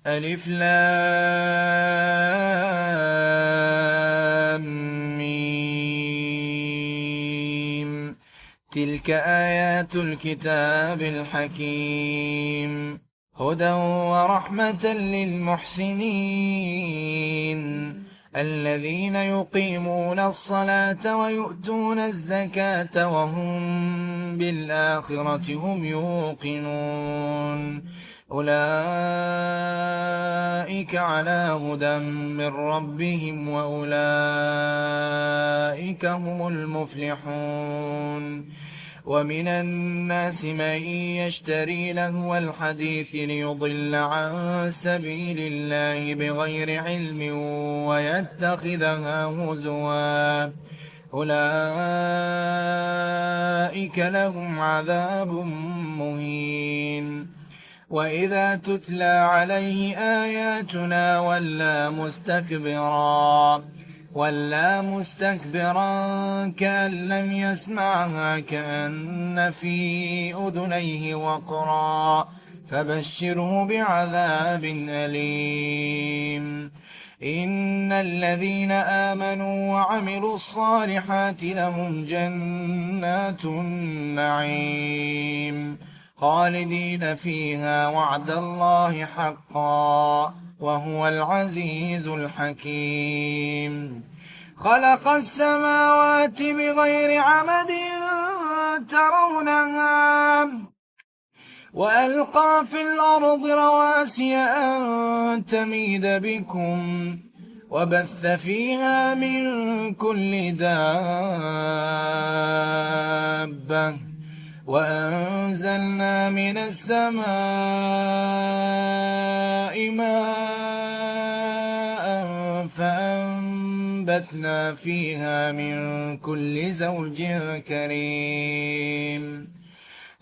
ألف لام ميم. تلك آيات الكتاب الحكيم، هدى ورحمة للمحسنين الذين يقيمون الصلاة ويؤتون الزكاة وهم بالآخرة هم يوقنون. أولئك على هدى من ربهم وأولئك هم المفلحون. ومن الناس من يشتري لهو الحديث ليضل عن سبيل الله بغير علم ويتخذها هزوا، أولئك لهم عذاب مهين. وإذا تتلى عليه آياتنا ولى مستكبرا كأن لم يسمعها كأن في أذنيه وقرا، فبشره بعذاب أليم. إن الذين آمنوا وعملوا الصالحات لهم جنات النعيم خالدين فيها وعد الله حقا وهو العزيز الحكيم. خلق السماوات بغير عمد ترونها وألقى في الأرض رواسي أن تميد بكم وبث فيها من كل دابة وأنزلنا من السماء ماء فأنبتنا فيها من كل زوج كريم.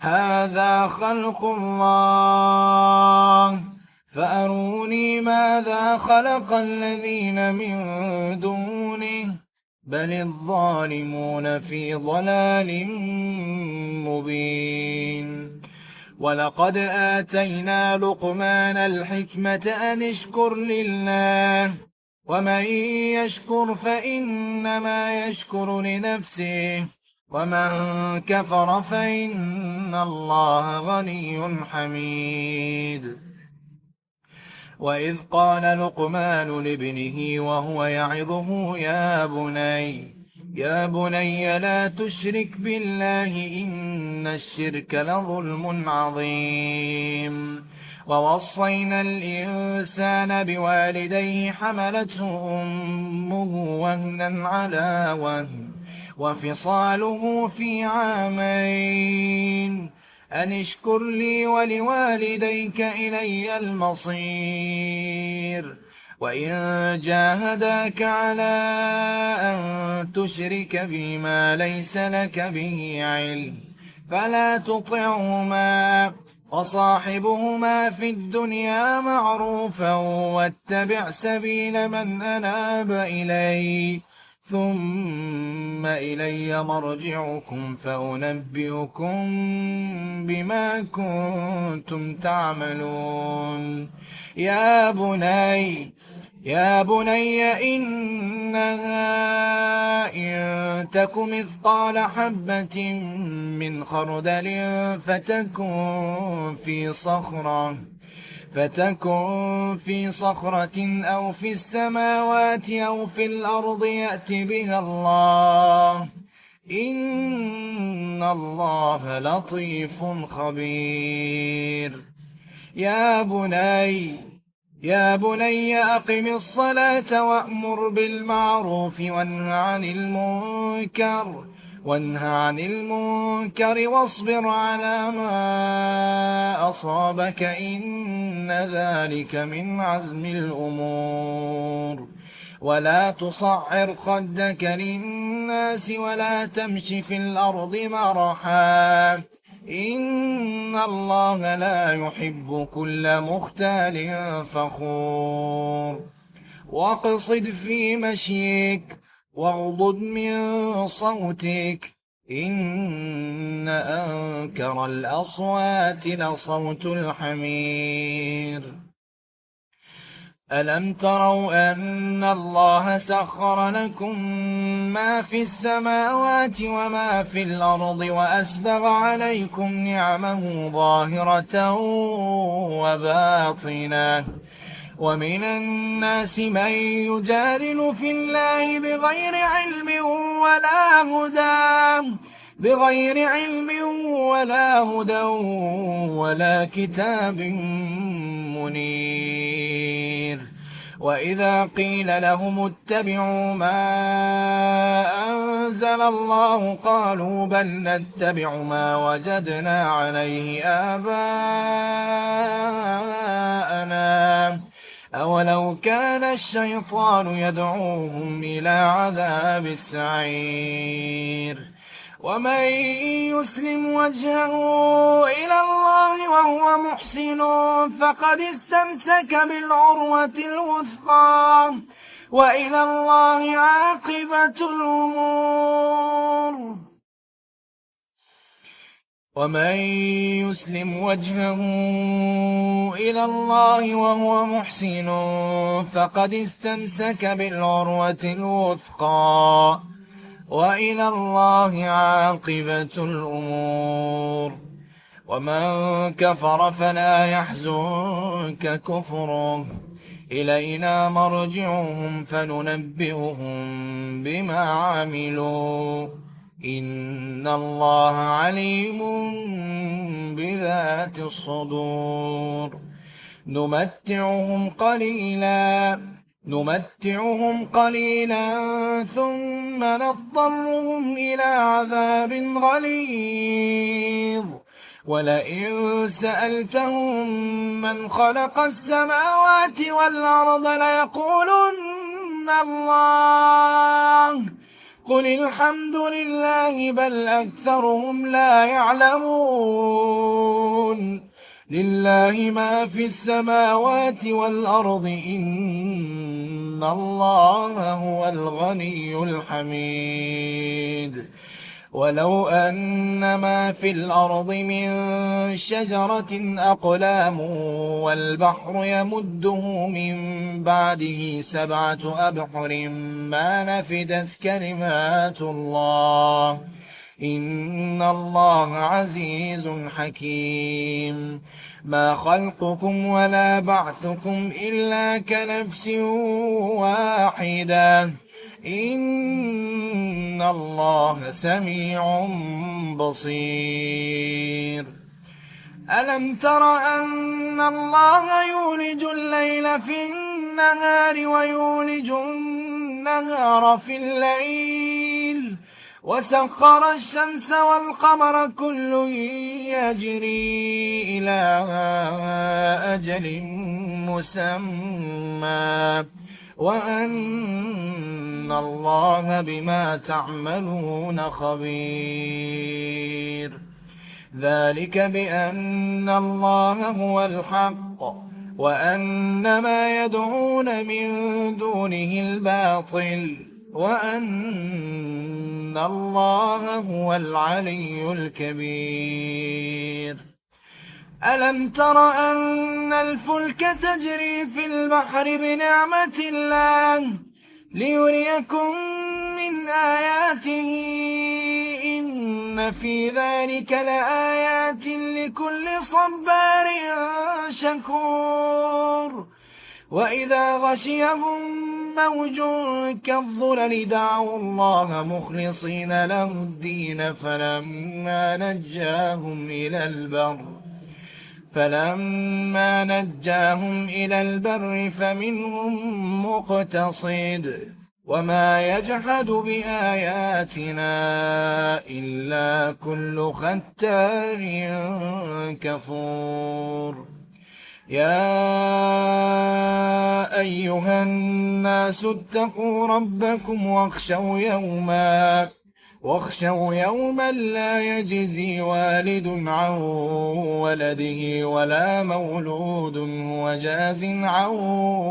هذا خلق الله فأروني ماذا خلق الذين من دونه بل الظالمون في ضلال مبين. ولقد آتينا لقمان الحكمة أن اشكر لله ومن يشكر فإنما يشكر لنفسه ومن كفر فإن الله غني حميد. وإذ قال لقمان لابنه وهو يعظه يا بني لا تشرك بالله إن الشرك لظلم عظيم. ووصينا الإنسان بوالديه حملته أمه وهنا على وهن وفصاله في عامين أن اشكر لي ولوالديك إلي المصير. وإن جاهداك على أن تشرك بما ليس لك به علم فلا تطعهما وصاحبهما في الدنيا معروفا واتبع سبيل من أناب إلي ثم إلي مرجعكم فأنبئكم بما كنتم تعملون. يا بني إنها إن تك مثقال حبة من خردل فتكن في صخرة أو في السماوات أو في الأرض يأت بها الله إن الله لطيف خبير. يا بني أقم الصلاة وأمر بالمعروف وانه عن المنكر واصبر على ما أصابك إن ذلك من عزم الأمور. ولا تصعر خدك للناس ولا تمش في الأرض مرحا إن الله لا يحب كل مختال فخور. واقصد في مشيك واغضض من صوتك إن أنكر الأصوات لصوت الحمير. ألم تروا أن الله سخر لكم ما في السماوات وما في الأرض وأسبغ عليكم نعمه ظاهرة وباطنة ومن الناس من يجادل في الله بغير علم ولا هدى ولا كتاب منير وإذا قيل لهم اتبعوا ما أنزل الله قالوا بل نتبع ما وجدنا عليه آباءنا أولو كان الشيطان يدعوهم إلى عذاب السعير ومن يسلم وجهه إلى الله وهو محسن فقد استمسك بالعروة الوثقى وإلى الله عاقبة الأمور ومن يسلم وجهه إلى الله وهو محسن فقد استمسك بالعروة الوثقى وإلى الله عاقبة الأمور ومن كفر فلا يحزنك كفره إلينا مرجعهم فننبئهم بما عملوا إن الله عليم بذات الصدور نمتعهم قليلا ثم نضطرهم إلى عذاب غليظ ولئن سألتهم من خلق السماوات والأرض ليقولن الله قل الحمد لله بل أكثرهم لا يعلمون لله ما في السماوات والأرض إن الله هو الغني الحميد ولو أن ما في الأرض من شجرة أقلام والبحر يمده من بعده 7 أبحر ما نفدت كلمات الله إن الله عزيز حكيم ما خلقكم ولا بعثكم إلا كنفس واحدة إن الله سميع بصير ألم تر أن الله يولج الليل في النهار ويولج النهار في الليل وسخر الشمس والقمر كل يجري إلى أجل مسمى وأن الله بما تعملون خبير ذلك بأن الله هو الحق وأن ما يدعون من دونه الباطل وأن الله هو العلي الكبير ألم تر أن الفلك تجري في البحر بنعمة الله ليريكم من آياته إن في ذلك لآيات لكل صبار شكور وإذا غشيهم موج كالظلل دعوا الله مخلصين له الدين فلما نجاهم إلى البر فمنهم مقتصد وما يجحد بآياتنا إلا كل ختار كفور يا أيها الناس اتقوا ربكم واخشوا يوما لا يجزي والد عن ولده ولا مولود هو جاز عن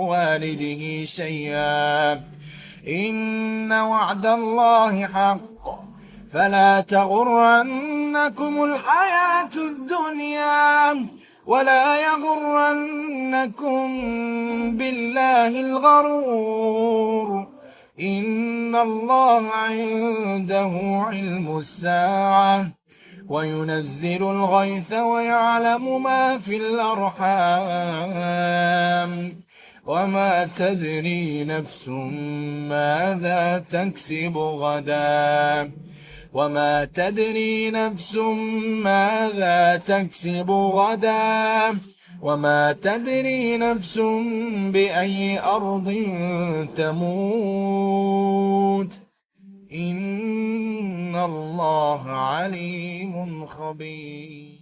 والده شيئا إن وعد الله حق فلا تغرنكم الحياة الدنيا ولا يغرنكم بالله الله الغرور إن الله عنده علم الساعة وينزل الغيث ويعلم ما في الأرحام وما تدري نفس ماذا تكسب غدا وما تدري نفس ماذا تكسب غدا وما تدري نفس بأي أرض تموت إن الله عليم خبير.